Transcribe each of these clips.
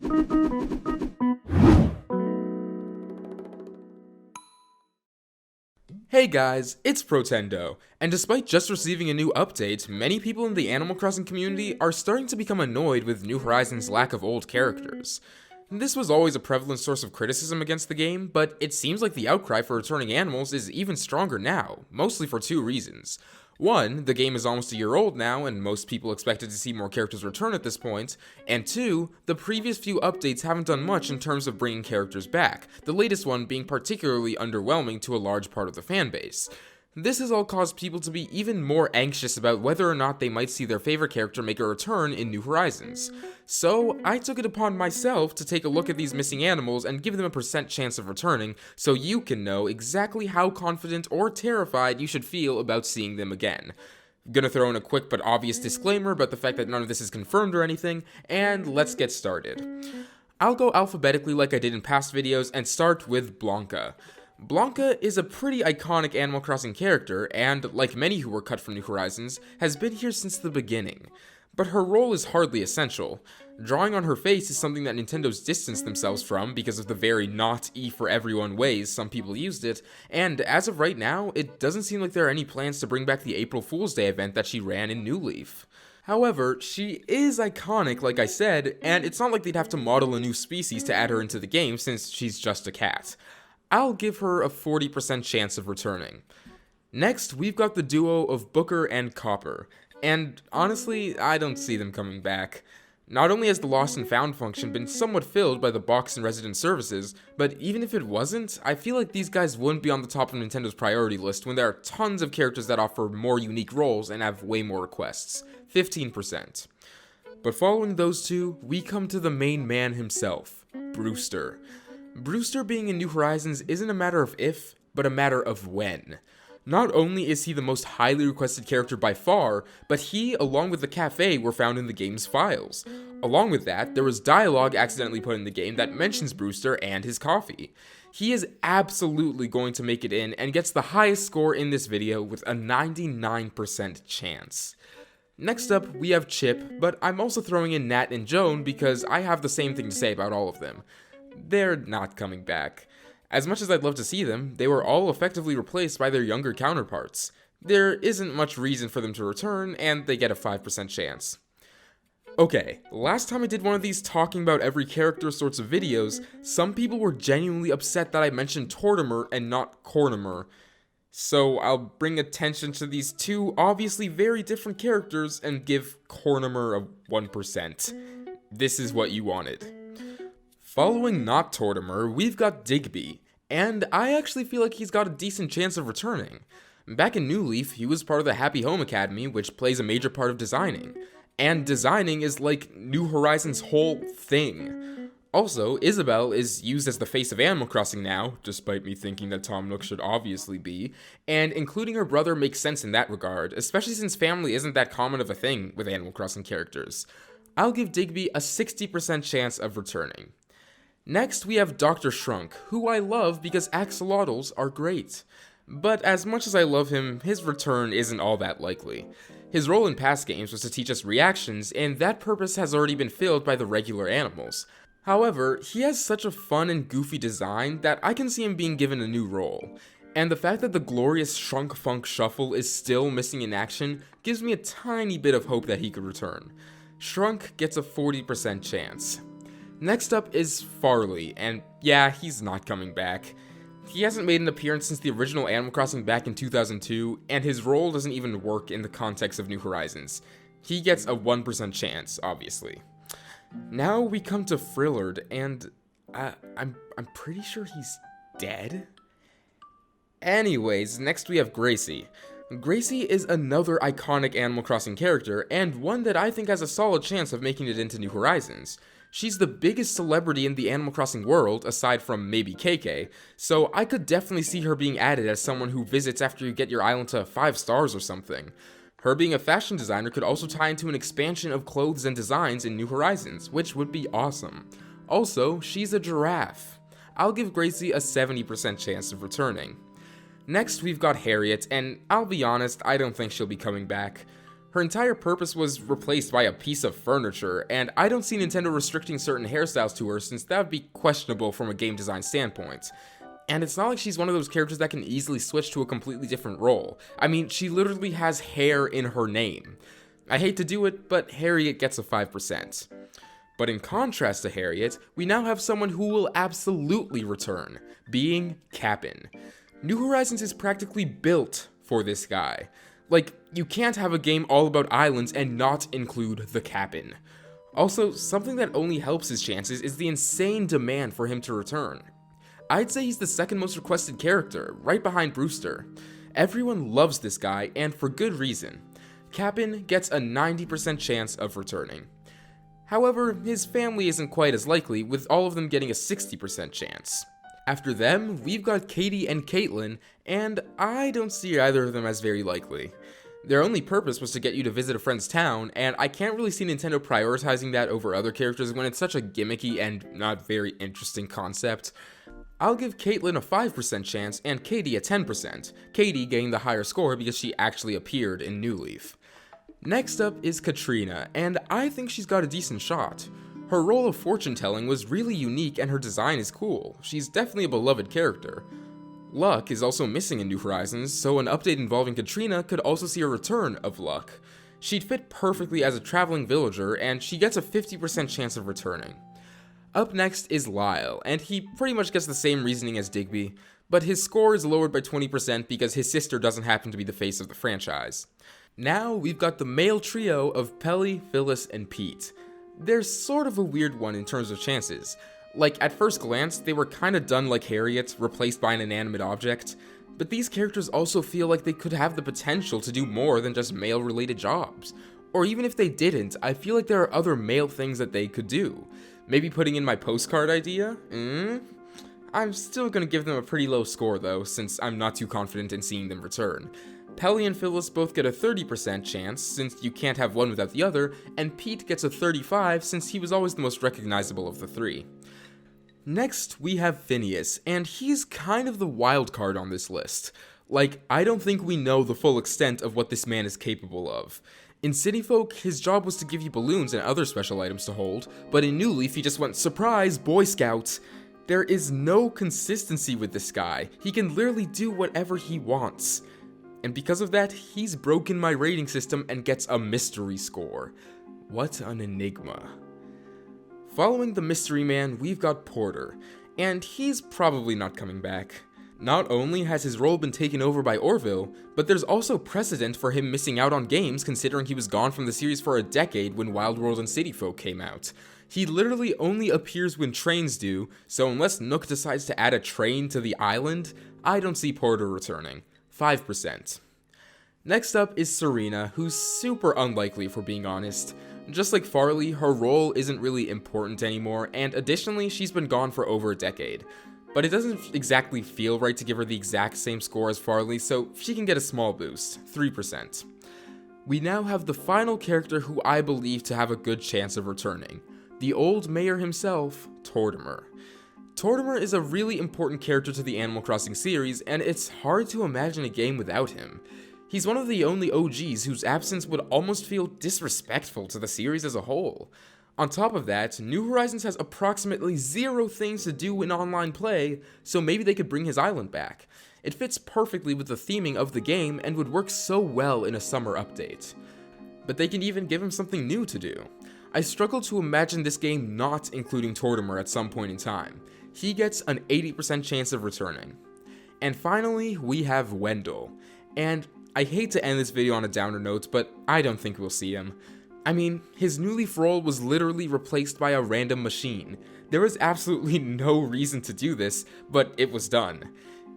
Hey guys, it's Protendo, and despite just receiving a new update, many people in the Animal Crossing community are starting to become annoyed with New Horizons' lack of old characters. This was always a prevalent source of criticism against the game, but it seems like the outcry for returning animals is even stronger now, mostly for two reasons. One, the game is almost a year old now, and most people expected to see more characters return at this point, and two, the previous few updates haven't done much in terms of bringing characters back, the latest one being particularly underwhelming to a large part of the fanbase. This has all caused people to be even more anxious about whether or not they might see their favorite character make a return in New Horizons. So, I took it upon myself to take a look at these missing animals and give them a % chance of returning, so you can know exactly how confident or terrified you should feel about seeing them again. Gonna throw in a quick but obvious disclaimer about the fact that none of this is confirmed or anything, and let's get started. I'll go alphabetically like I did in past videos and start with Blanca. Blanca is a pretty iconic Animal Crossing character, and, like many who were cut from New Horizons, has been here since the beginning. But her role is hardly essential. Drawing on her face is something that Nintendo's distanced themselves from because of the very not E for everyone ways some people used it, and as of right now, it doesn't seem like there are any plans to bring back the April Fool's Day event that she ran in New Leaf. However, she is iconic, like I said, and it's not like they'd have to model a new species to add her into the game since she's just a cat. I'll give her a 40% chance of returning. Next, we've got the duo of Booker and Copper, and honestly, I don't see them coming back. Not only has the Lost and Found function been somewhat filled by the box and resident services, but even if it wasn't, I feel like these guys wouldn't be on the top of Nintendo's priority list when there are tons of characters that offer more unique roles and have way more requests. 15%. But following those two, we come to the main man himself, Brewster. Brewster being in New Horizons isn't a matter of if, but a matter of when. Not only is he the most highly requested character by far, but he, along with the cafe, were found in the game's files. Along with that, there was dialogue accidentally put in the game that mentions Brewster and his coffee. He is absolutely going to make it in and gets the highest score in this video with a 99% chance. Next up, we have Chip, but I'm also throwing in Nat and Joan because I have the same thing to say about all of them. They're not coming back. As much as I'd love to see them, they were all effectively replaced by their younger counterparts. There isn't much reason for them to return, and they get a 5% chance. Okay, last time I did one of these talking about every character sorts of videos, some people were genuinely upset that I mentioned Tortimer and not Cornimer. So I'll bring attention to these two obviously very different characters and give Cornimer a 1%. This is what you wanted. Following not Tortimer, we've got Digby, and I actually feel like he's got a decent chance of returning. Back in New Leaf, he was part of the Happy Home Academy, which plays a major part of designing. And designing is like New Horizons' whole thing. Also, Isabelle is used as the face of Animal Crossing now, despite me thinking that Tom Nook should obviously be, and including her brother makes sense in that regard, especially since family isn't that common of a thing with Animal Crossing characters. I'll give Digby a 60% chance of returning. Next, we have Dr. Shrunk, who I love because axolotls are great. But as much as I love him, his return isn't all that likely. His role in past games was to teach us reactions, and that purpose has already been filled by the regular animals. However, he has such a fun and goofy design that I can see him being given a new role. And the fact that the glorious Shrunk Funk Shuffle is still missing in action gives me a tiny bit of hope that he could return. Shrunk gets a 40% chance. Next up is Farley, and yeah, he's not coming back. He hasn't made an appearance since the original Animal Crossing back in 2002, and his role doesn't even work in the context of New Horizons. He gets a 1% chance, obviously. Now we come to Frillard, and I'm pretty sure he's dead? Anyways, next we have Gracie. Gracie is another iconic Animal Crossing character, and one that I think has a solid chance of making it into New Horizons. She's the biggest celebrity in the Animal Crossing world, aside from maybe KK, so I could definitely see her being added as someone who visits after you get your island to 5 stars or something. Her being a fashion designer could also tie into an expansion of clothes and designs in New Horizons, which would be awesome. Also, she's a giraffe. I'll give Gracie a 70% chance of returning. Next, we've got Harriet, and I'll be honest, I don't think she'll be coming back. Her entire purpose was replaced by a piece of furniture, and I don't see Nintendo restricting certain hairstyles to her since that would be questionable from a game design standpoint. And it's not like she's one of those characters that can easily switch to a completely different role. I mean, she literally has hair in her name. I hate to do it, but Harriet gets a 5%. But in contrast to Harriet, we now have someone who will absolutely return, being Cap'n. New Horizons is practically built for this guy. Like, you can't have a game all about islands and not include the Cap'n. Also, something that only helps his chances is the insane demand for him to return. I'd say he's the second most requested character, right behind Brewster. Everyone loves this guy, and for good reason. Cap'n gets a 90% chance of returning. However, his family isn't quite as likely, with all of them getting a 60% chance. After them, we've got Katie and Kaitlin, and I don't see either of them as very likely. Their only purpose was to get you to visit a friend's town, and I can't really see Nintendo prioritizing that over other characters when it's such a gimmicky and not very interesting concept. I'll give Kaitlin a 5% chance and Katie a 10%, Katie getting the higher score because she actually appeared in New Leaf. Next up is Katrina, and I think she's got a decent shot. Her role of fortune-telling was really unique and her design is cool. She's definitely a beloved character. Luck is also missing in New Horizons, so an update involving Katrina could also see a return of Luck. She'd fit perfectly as a traveling villager, and she gets a 50% chance of returning. Up next is Lyle, and he pretty much gets the same reasoning as Digby, but his score is lowered by 20% because his sister doesn't happen to be the face of the franchise. Now we've got the male trio of Pelly, Phyllis, and Pete. They're sort of a weird one in terms of chances. Like, at first glance, they were kinda done like Harriet, replaced by an inanimate object, but these characters also feel like they could have the potential to do more than just male-related jobs. Or even if they didn't, I feel like there are other male things that they could do. Maybe putting in my postcard idea? I'm still gonna give them a pretty low score though, since I'm not too confident in seeing them return. Pelly and Phyllis both get a 30% chance, since you can't have one without the other, and Pete gets a 35% since he was always the most recognizable of the three. Next, we have Phineas, and he's kind of the wild card on this list. Like, I don't think we know the full extent of what this man is capable of. In City Folk, his job was to give you balloons and other special items to hold, but in New Leaf he just went, surprise, Boy Scout! There is no consistency with this guy. He can literally do whatever he wants. And because of that, he's broken my rating system and gets a mystery score. What an enigma. Following the mystery man, we've got Porter, and he's probably not coming back. Not only has his role been taken over by Orville, but there's also precedent for him missing out on games considering he was gone from the series for a decade when Wild World and City Folk came out. He literally only appears when trains do, so unless Nook decides to add a train to the island, I don't see Porter returning. 5%. Next up is Serena, who's super unlikely if we're being honest. Just like Farley, her role isn't really important anymore, and additionally, she's been gone for over a decade. But it doesn't exactly feel right to give her the exact same score as Farley, so she can get a small boost, 3%. We now have the final character who I believe to have a good chance of returning. The old mayor himself, Tortimer. Tortimer is a really important character to the Animal Crossing series, and it's hard to imagine a game without him. He's one of the only OGs whose absence would almost feel disrespectful to the series as a whole. On top of that, New Horizons has approximately 0 things to do in online play, so maybe they could bring his island back. It fits perfectly with the theming of the game and would work so well in a summer update. But they can even give him something new to do. I struggle to imagine this game not including Tortimer at some point in time. He gets an 80% chance of returning. And finally, we have Wendell. And I hate to end this video on a downer note, but I don't think we'll see him. I mean, his New Leaf role was literally replaced by a random machine. There was absolutely no reason to do this, but it was done.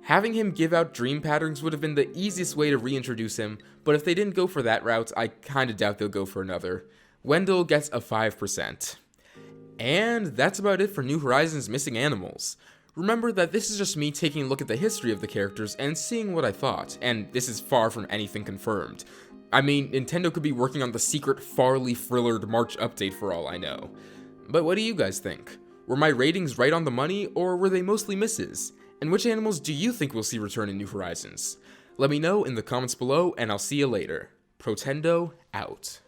Having him give out dream patterns would have been the easiest way to reintroduce him, but if they didn't go for that route, I kinda doubt they'll go for another. Wendell gets a 5%. And that's about it for New Horizons Missing Animals. Remember that this is just me taking a look at the history of the characters and seeing what I thought, and this is far from anything confirmed. I mean, Nintendo could be working on the secret Farley Frillard March update for all I know. But what do you guys think? Were my ratings right on the money, or were they mostly misses? And which animals do you think we'll see return in New Horizons? Let me know in the comments below, and I'll see you later. Protendo out.